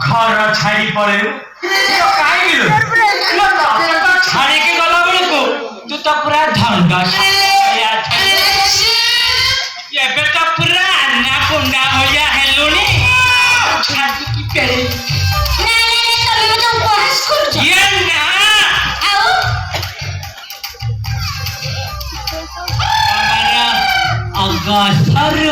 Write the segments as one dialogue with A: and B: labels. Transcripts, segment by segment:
A: घर छाड़ी पड़े तो कहीं छाड़ी के गला बेल को तू तो पूरा धंदा ଏବେ ତ ପୁରା ଆନା କୁଣ୍ଡା ଭଳିଆ ହେଲୁଣି ଛାଡ଼ିକି ପେଳି
B: ତମେ ମତେ ଉପହାସ କରୁଛ
A: ଇଏ ନା
B: ଆଉ
A: ଆମର ଅଗସରୁ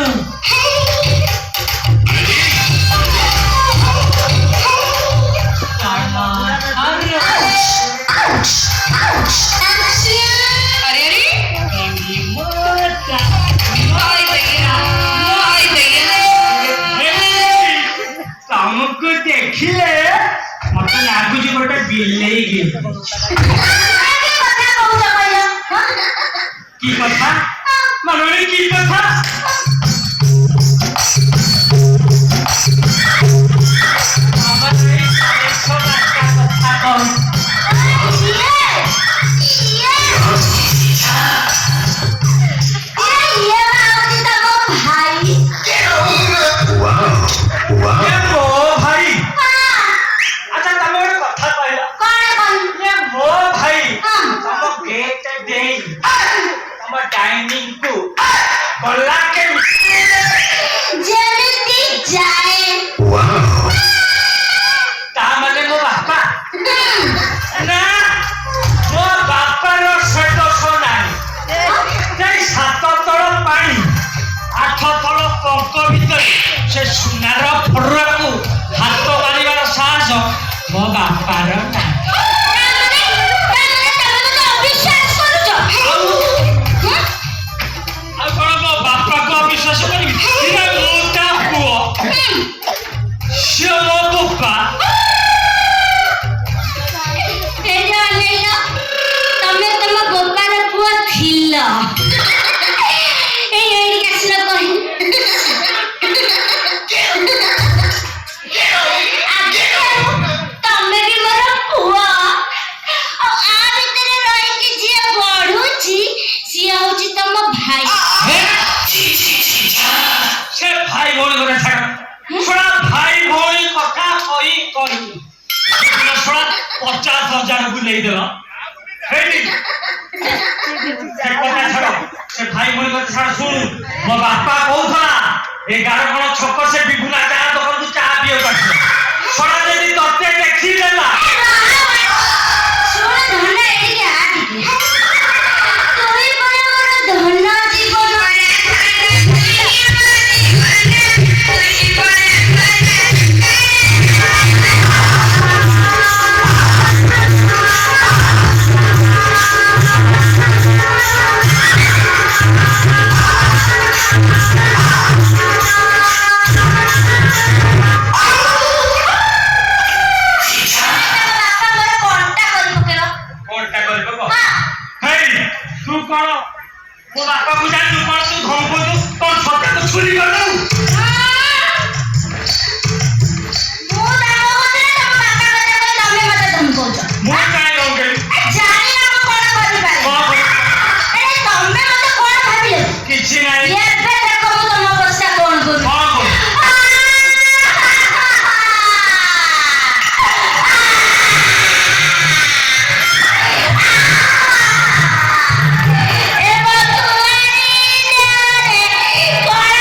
A: देखिले मत लागुच गोटे बिल्ले की कथा मनोरी की कथा से सुनार फरुआ को हाथ मारिबार साहस मो बापार ना मो बापा को अविश्वास करी मोटा पुओ से मो बापा
B: तमे तम बापार पुओ थिला
A: नहीं देला से भाई मोर कथा छाड़ सुन मो बापा कहउथला 11 कोन छक से बिगुला चा दकन तू चा पियो काछ छोड़ा जदी तते देखि देला
B: सोना धन एडी के हाथ की तोई परे मोर धन जीवन
A: मो बापा को जान तू कौन तू धमको तू कौन छोटे को छुरी कर दऊ
B: मो दाओ होते तम बापा कते तमे मते धमको
A: मो काई होगे
B: जानी ना को कोन करि पारे अरे तमे मते कोन भाबिले
A: किछि नाही
B: ये पे देखो मो तम अवस्था कोन को
A: हां
B: ए बतुआनी रे कोन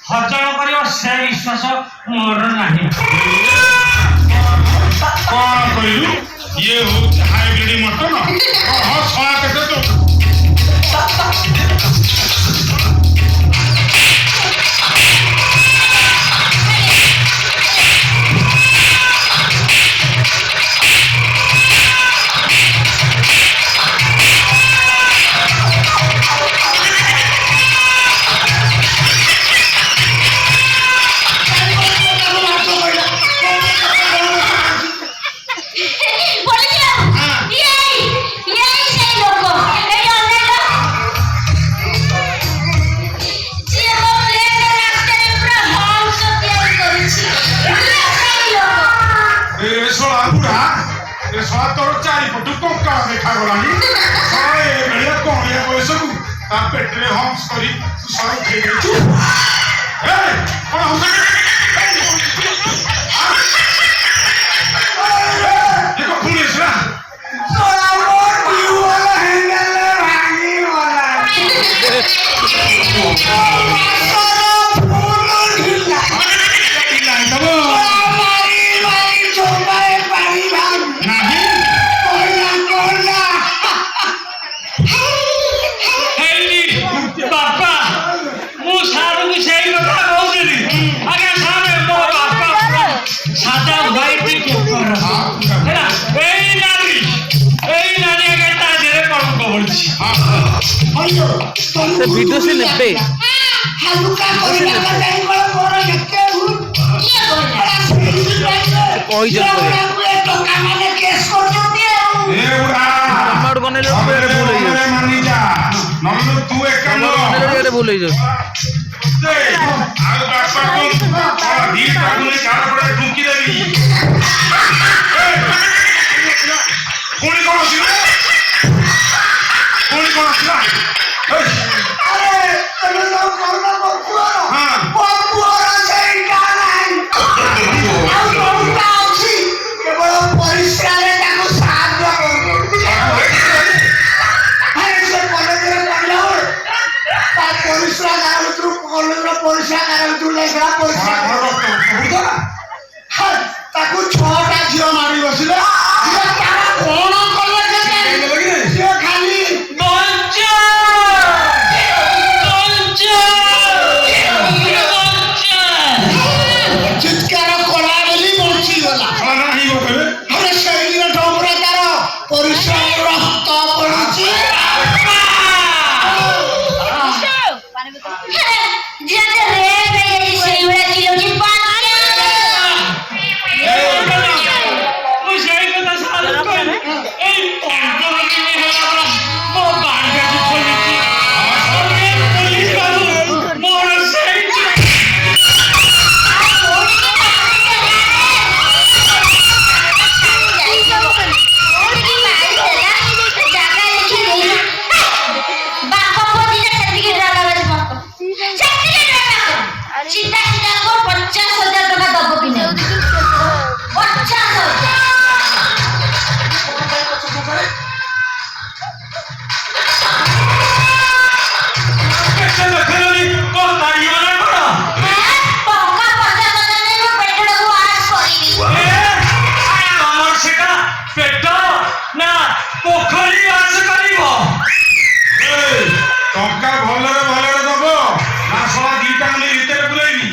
A: ହଜମ କରିବ ସେ ବିଶ୍ୱାସ ମୋର ନାହିଁ।
C: କଣ କହିଲୁ? ଇଏ ହଉଛି ହାଇବ୍ରିଡ ମଟନ। ହଁ ଶଳା କେତେ ତ ତୋର ଚାରିପଟୁ କଙ୍କା ଦେଖାଗଲାଣି। ଏଭଳିଆ କଅଁଳିଆ ବୟସକୁ ତା ପେଟରେ ହମ୍ସ କରି ସର ଉଠେଇ ଦେଇଛୁ। କଣ ହଉଛି? ପୁଣି ଆସିଲା।
A: ବାପା ମୁଁ ସାରକୁ ସେଇ କଥା କହୁଥିଲି। ଆଜ୍ଞା ସାର ମୋ ବାପା ସାଦା ହ୍ୱାଇଟ୍ ହେଲା। ଏଇ ନାରୀ ଆଜ୍ଞା ତା ଦେହରେ କଳଙ୍କ ପଡିଛି।
D: ସେ ଭିଡିଓ ସେ ନେବେ। ଭୁଲ ହେଇଯାଉଛି।
C: ପୁଣି କଣ ଆସିଲା? ପୁଣି କଣ ଆସିଲା? ତାକୁ 6ଟା ଝିଅ ମାରି ବସିଲେ। କଣ କଲେ ଖାଲି ଚିତ୍କାର କଲା ବୋଲି ବଞ୍ଚିଗଲା। ସେଇଦିନ ଠୁରା ତାର ପରିଶ୍ରମ ରକ୍ତ ପଡୁଛି। ଟଙ୍କା ଭଲରେ ଦବ ନା ଶଳା 2ଟା ଭିତରେ ପୁରେଇବି।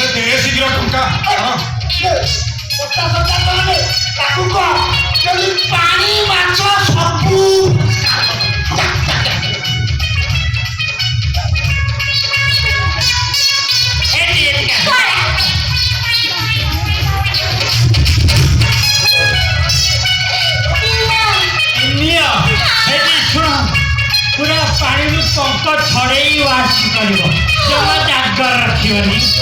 C: ଦେ ଶୀଘ୍ର ଟଙ୍କା
E: ତାକୁ କହ ଯଦି ପାଣି ମାଛ ସବୁ
A: ନିଅ ଏଠି ଶୁଣ ପୁରା ପାଣିରୁ ପଙ୍କ ଛଡ଼େଇ ୱାଶ କରିବ ଜମା ଜାଗର ରଖିବନି